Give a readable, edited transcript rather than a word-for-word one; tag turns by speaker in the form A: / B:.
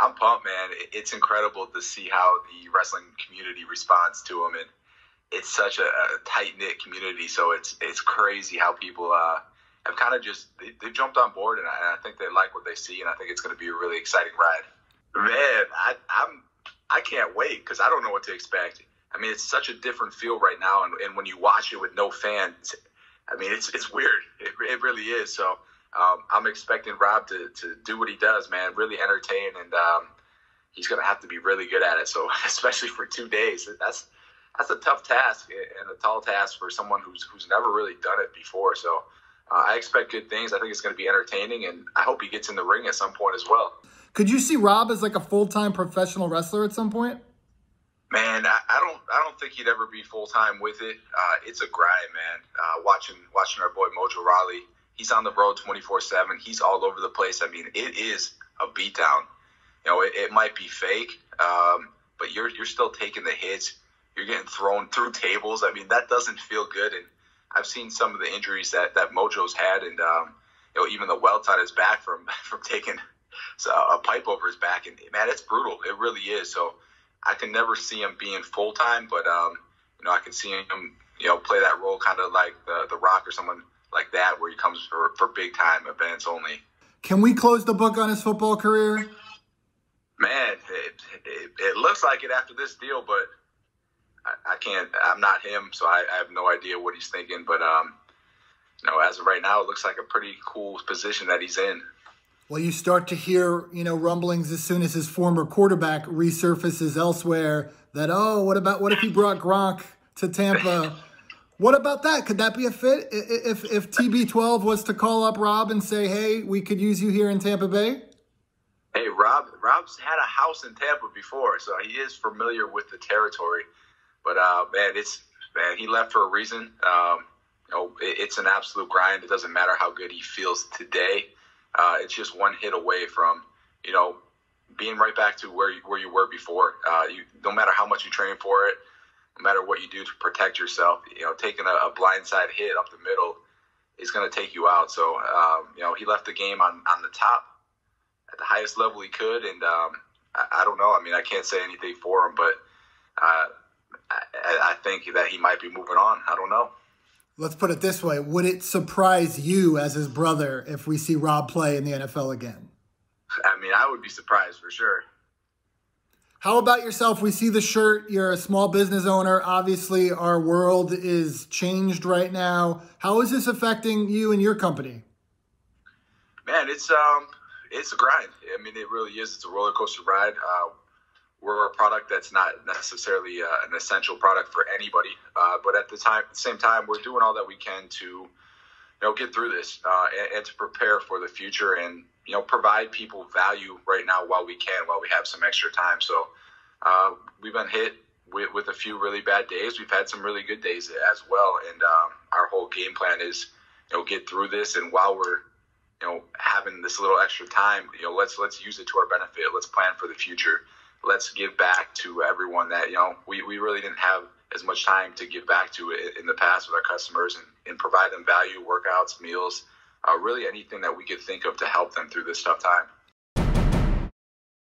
A: I'm pumped, man. It's incredible to see how the wrestling community responds to him, and it's such a tight-knit community, so it's crazy how people have kind of just they've jumped on board, and I think they like what they see, and I think it's going to be a really exciting ride. Man, I can't wait because I don't know what to expect. I mean, it's such a different feel right now, and when you watch it with no fans, I mean, it's weird. It really is. So I'm expecting Rob to do what he does, man, really entertain, and he's going to have to be really good at it. So especially for 2 days, that's a tough task and a tall task for someone who's never really done it before. So I expect good things. I think it's going to be entertaining, and I hope he gets in the ring at some point as well.
B: Could you see Rob as like a full-time professional wrestler at some point?
A: Man, I don't think he'd ever be full-time with it. It's a grind, man. Watching our boy Mojo Rawley, he's on the road 24/7. He's all over the place. I mean, it is a beatdown. You know, it might be fake, but you're still taking the hits. You're getting thrown through tables. I mean, that doesn't feel good. And I've seen some of the injuries that Mojo's had, and you know, even the welts on his back from taking a pipe over his back. And man, it's brutal. It really is. So I can never see him being full time, but you know, I can see him, you know, play that role kind of like the Rock or someone like that, where he comes for big time events only.
B: Can we close the book on his football career?
A: Man, it looks like it after this deal, but I can't. I'm not him, so I have no idea what he's thinking. But you know, as of right now, it looks like a pretty cool position that he's in.
B: Well, you start to hear, you know, rumblings as soon as his former quarterback resurfaces elsewhere that, oh, what if he brought Gronk to Tampa? What about that? Could that be a fit? If TB12 was to call up Rob and say, hey, we could use you here in Tampa Bay?
A: Hey, Rob's had a house in Tampa before, so he is familiar with the territory. But, man, he left for a reason. You know, it's an absolute grind. It doesn't matter how good he feels today. It's just one hit away from, you know, being right back to where you were before. No matter how much you train for it, no matter what you do to protect yourself, you know, taking a blindside hit up the middle is going to take you out. So, you know, he left the game on the top at the highest level he could. And I don't know. I mean, I can't say anything for him, but I think that he might be moving on. I don't know.
B: Let's put it this way. Would it surprise you as his brother if we see Rob play in the NFL again?
A: I mean, I would be surprised for sure.
B: How about yourself? We see the shirt. You're a small business owner. Obviously, our world is changed right now. How is this affecting you and your company?
A: Man, it's a grind. I mean, it really is. It's a roller coaster ride. We're a product that's not necessarily an essential product for anybody, but at the same time, we're doing all that we can to, you know, get through this and to prepare for the future, and you know, provide people value right now while we have some extra time. So we've been hit with a few really bad days. We've had some really good days as well, and our whole game plan is, you know, get through this, and while we're, you know, having this little extra time, you know, let's use it to our benefit. Let's plan for the future. Let's give back to everyone that, you know, we really didn't have as much time to give back to in the past with our customers, and provide them value, workouts, meals, really anything that we could think of to help them through this tough time.